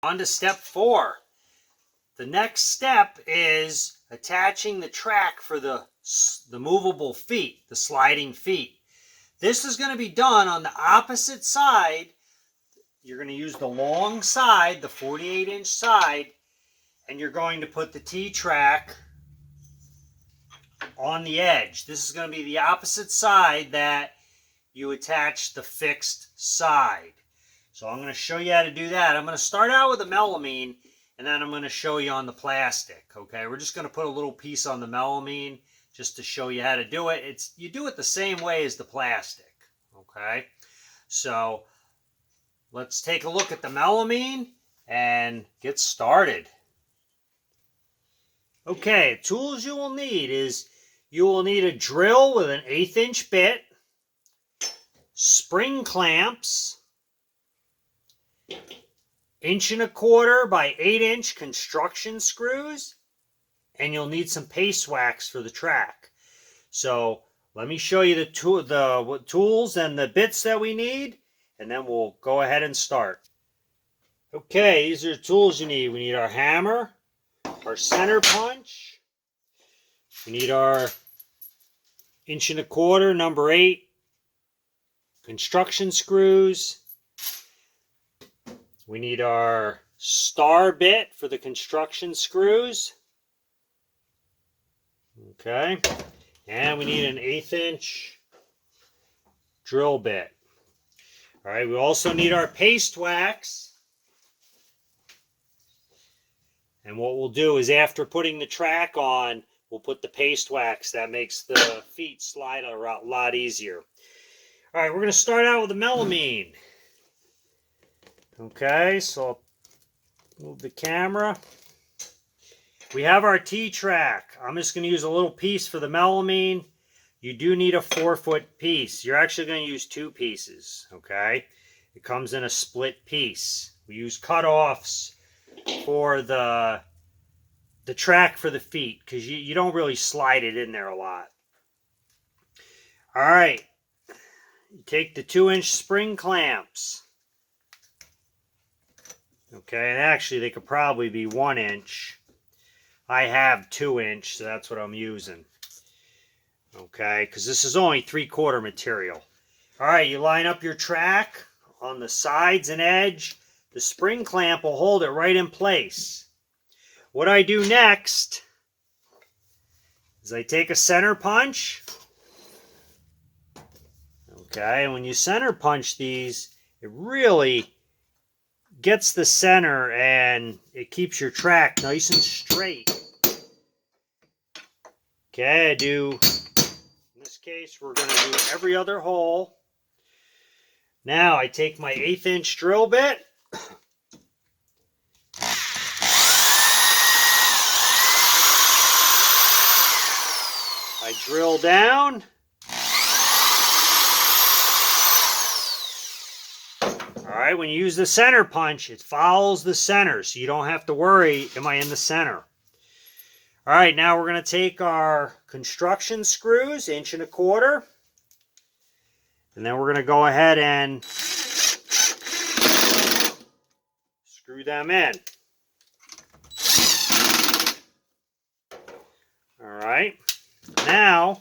On to step 4. The next step is attaching the track for the movable feet, the sliding feet. This is going to be done on the opposite side. You're going to use the long side, the 48-inch side, and you're going to put the T-track on the edge. This is going to be the opposite side that you attach the fixed side. So I'm going to show you how to do that. I'm going to start out with the melamine, and then I'm going to show you on the plastic. Okay, we're just going to put a little piece on the melamine just to show you how to do it. You do it the same way as the plastic. Okay, so let's take a look at the melamine and get started. Okay, tools you will need is you will need a drill with an 1/8 inch bit, spring clamps, 1¼ inch by 8 inch construction screws, and you'll need some paste wax for the track. So let me show you the tools and the bits that we need, and then we'll go ahead and start. Okay, these are the tools you need. We need our hammer, our center punch, we need our 1¼ inch number 8 construction screws. We need our star bit for the construction screws. Okay. And we need an 1/8 inch drill bit. All right, we also need our paste wax. And what we'll do is after putting the track on, we'll put the paste wax. That makes the feet slide a lot easier. All right, we're going to start out with the melamine. Okay, so I'll move the camera. We have our T-track. I'm just going to use a little piece for the melamine. You do need a 4-foot piece. You're actually going to use 2 pieces, okay? It comes in a split piece. We use cutoffs for the track for the feet because you don't really slide it in there a lot. All right, you take the 2-inch spring clamps. Okay, and actually they could probably be 1 inch. I have 2-inch, so that's what I'm using. Okay, because this is only 3/4 material. All right, you line up your track on the sides and edge. The spring clamp will hold it right in place. What I do next is I take a center punch. Okay, and when you center punch these, it really gets the center and it keeps your track nice and straight. Okay, in this case, we're going to do every other hole. Now I take my 1/8 inch drill bit. I drill down. Alright, when you use the center punch, it follows the center, so you don't have to worry, am I in the center? Alright, now we're going to take our construction screws, 1¼ inch, and then we're going to go ahead and screw them in. Alright, now,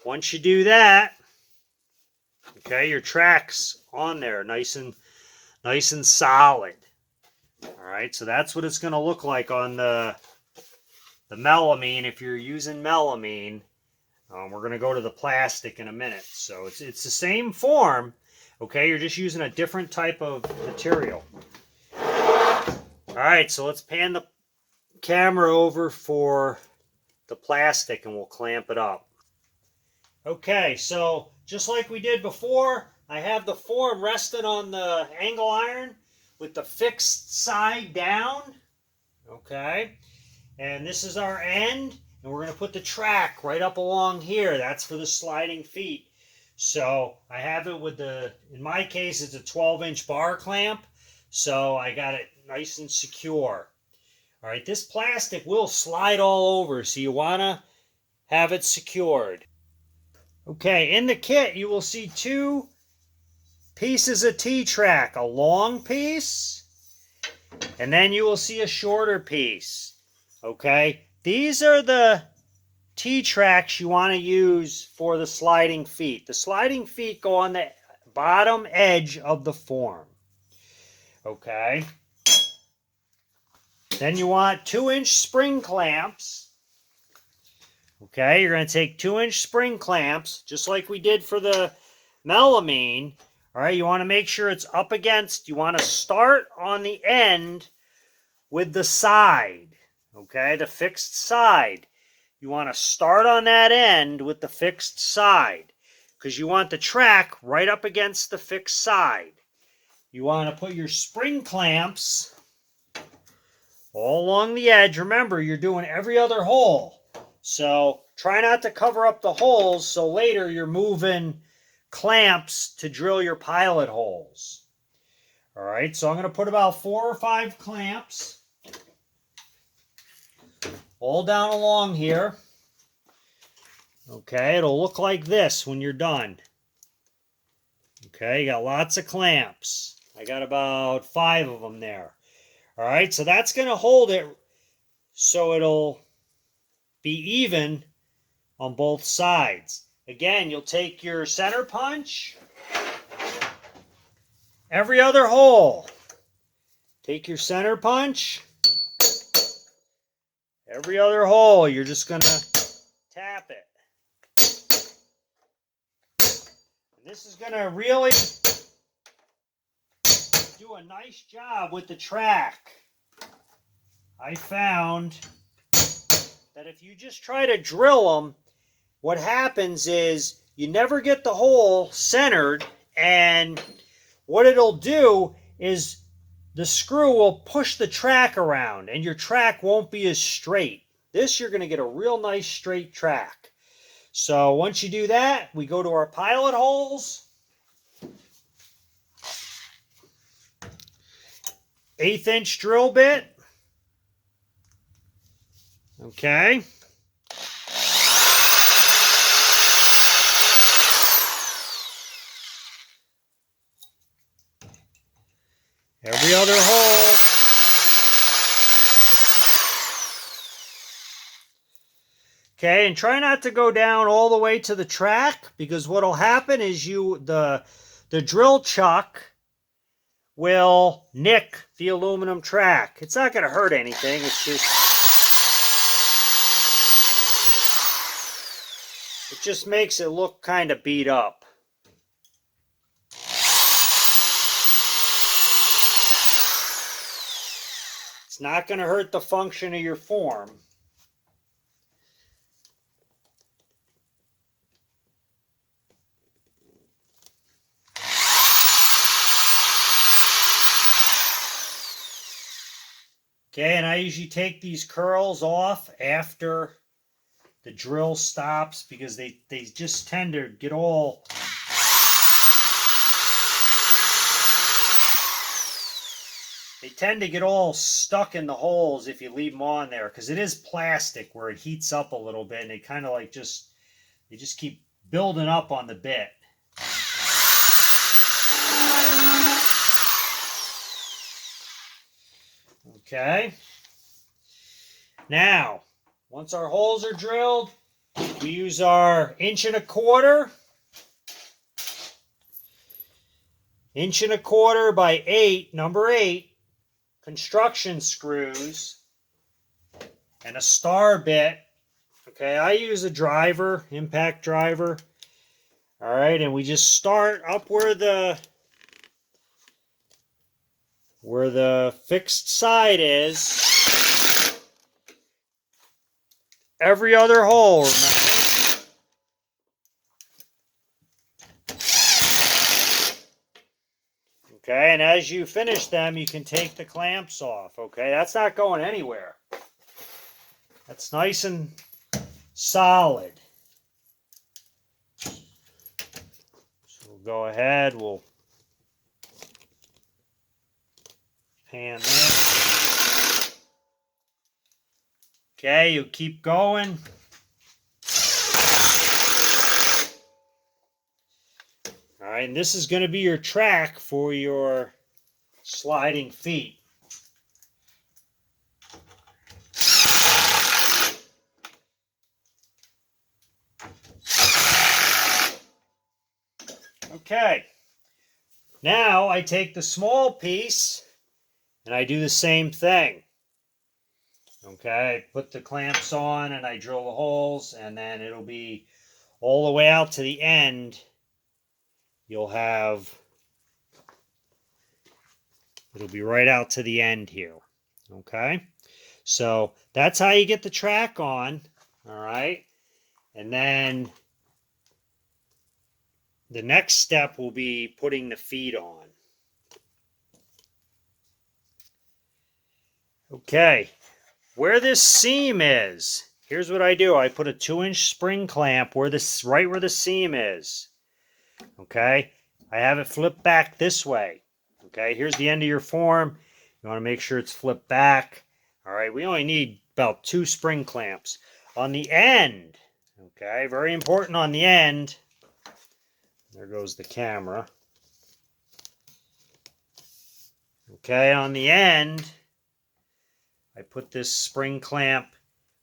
once you do that, okay, your track's on there, nice and solid. All right, so that's what it's going to look like on the melamine. If you're using melamine, we're going to go to the plastic in a minute. So it's the same form. Okay, you're just using a different type of material. All right, so let's pan the camera over for the plastic, and we'll clamp it up. Okay, so just like we did before, I have the form rested on the angle iron with the fixed side down. Okay, and this is our end, and we're going to put the track right up along here. That's for the sliding feet. So I have it with in my case, it's a 12-inch bar clamp, so I got it nice and secure. All right, this plastic will slide all over, so you want to have it secured. Okay, in the kit, you will see 2 pieces of T-track, a long piece And then you will see a shorter piece. Okay? These are the T-tracks you want to use for the sliding feet. The sliding feet go on the bottom edge of the form. Okay? Then you want 2-inch spring clamps. Okay, you're going to take 2-inch spring clamps, just like we did for the melamine. All right, you want to make sure it's up against, you want to start on the end with the side. Okay, the fixed side. You want to start on that end with the fixed side because you want the track right up against the fixed side. You want to put your spring clamps all along the edge. Remember, you're doing every other hole. So try not to cover up the holes so later you're moving clamps to drill your pilot holes. All right, so I'm going to put about 4 or 5 clamps all down along here. Okay, it'll look like this when you're done. Okay, you got lots of clamps. I got about 5 of them there. All right, so that's going to hold it so it'll be even on both sides. Again, you'll take your center punch, every other hole. Take your center punch, every other hole. You're just going to tap it. And this is going to really do a nice job with the track. I found that if you just try to drill them, what happens is you never get the hole centered, and what it'll do is the screw will push the track around and your track won't be as straight. This, you're going to get a real nice straight track. So once you do that, we go to our pilot holes. 1/8-inch drill bit. Okay. Every other hole. Okay, and try not to go down all the way to the track, because what'll happen is the drill chuck will nick the aluminum track. It's not going to hurt anything. It just makes it look kind of beat up. It's not going to hurt the function of your form. Okay, and I usually take these curls off after the drill stops because they just tend to get all stuck in the holes if you leave them on there, because it is plastic where it heats up a little bit, and they kind of like they just keep building up on the bit. Okay. Now, once our holes are drilled, we use our 1.25 by 8, number 8, construction screws, and a star bit. Okay, I use a driver, impact driver. All right, and we just start up where the fixed side is. Every other hole, remember? Okay, and as you finish them, you can take the clamps off. Okay, that's not going anywhere. That's nice and solid. So we'll go ahead, we'll pan this. Okay, you keep going. All right, and this is going to be your track for your sliding feet. Okay. Now I take the small piece and I do the same thing. Okay, I put the clamps on and I drill the holes, and then it'll be all the way out to the end. It'll be right out to the end here. Okay, so that's how you get the track on. All right, and then the next step will be putting the feet on. Okay, where this seam is, here's what I do. I put a 2-inch spring clamp right where the seam is. Okay, I have it flipped back this way. Okay, here's the end of your form. You want to make sure it's flipped back. All right, we only need about 2 spring clamps. On the end, okay, very important on the end. There goes the camera. Okay, on the end, I put this spring clamp,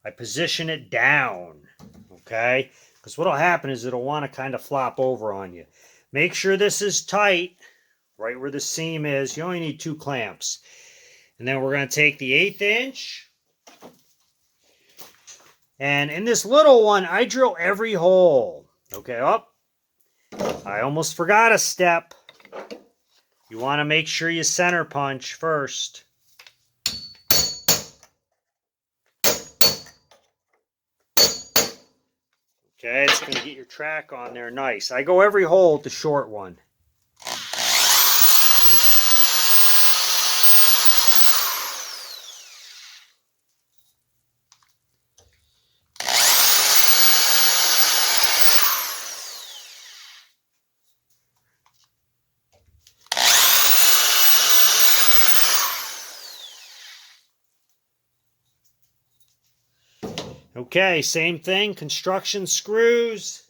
I position it down, okay? Because what will happen is it'll want to kind of flop over on you. Make sure this is tight, right where the seam is. You only need 2 clamps. And then we're going to take the 1/8 inch. And in this little one, I drill every hole. Okay, up. I almost forgot a step. You want to make sure you center punch first. Okay, it's going to get your track on there nice. I go every hole with the short one. Okay, same thing, construction screws.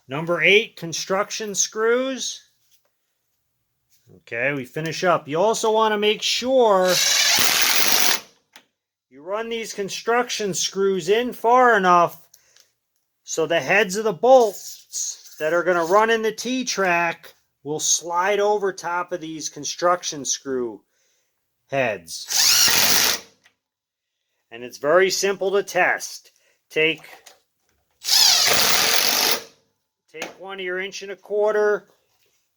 Number 8, construction screws. Okay, we finish up. You also want to make sure you run these construction screws in far enough so the heads of the bolts that are going to run in the T-track will slide over top of these construction screw heads. And it's very simple to test. Take 1 of your 1¼ inch,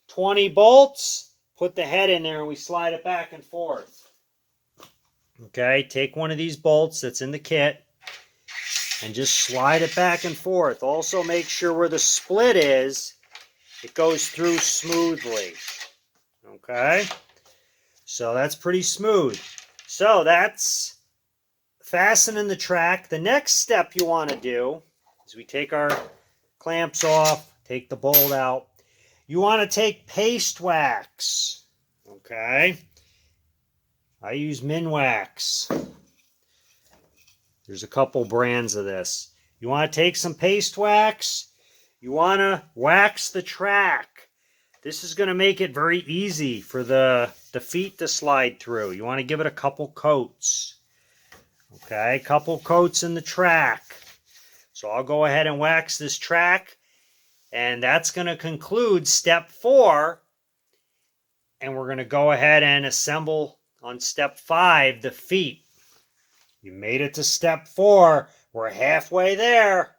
20 bolts, put the head in there, and we slide it back and forth. Okay, take one of these bolts that's in the kit and just slide it back and forth. Also make sure where the split is, it goes through smoothly. Okay, so that's pretty smooth. So that's fastening the track. The next step you want to do is we take our clamps off, take the bolt out. You want to take paste wax. Okay, I use Minwax. There's a couple brands of this. You want to take some paste wax. You want to wax the track. This is going to make it very easy for the feet to slide through. You want to give it a couple coats. Okay, a couple coats in the track. So I'll go ahead and wax this track. And that's going to conclude step 4. And we're going to go ahead and assemble on step 5 the feet. You made it to step 4. We're halfway there.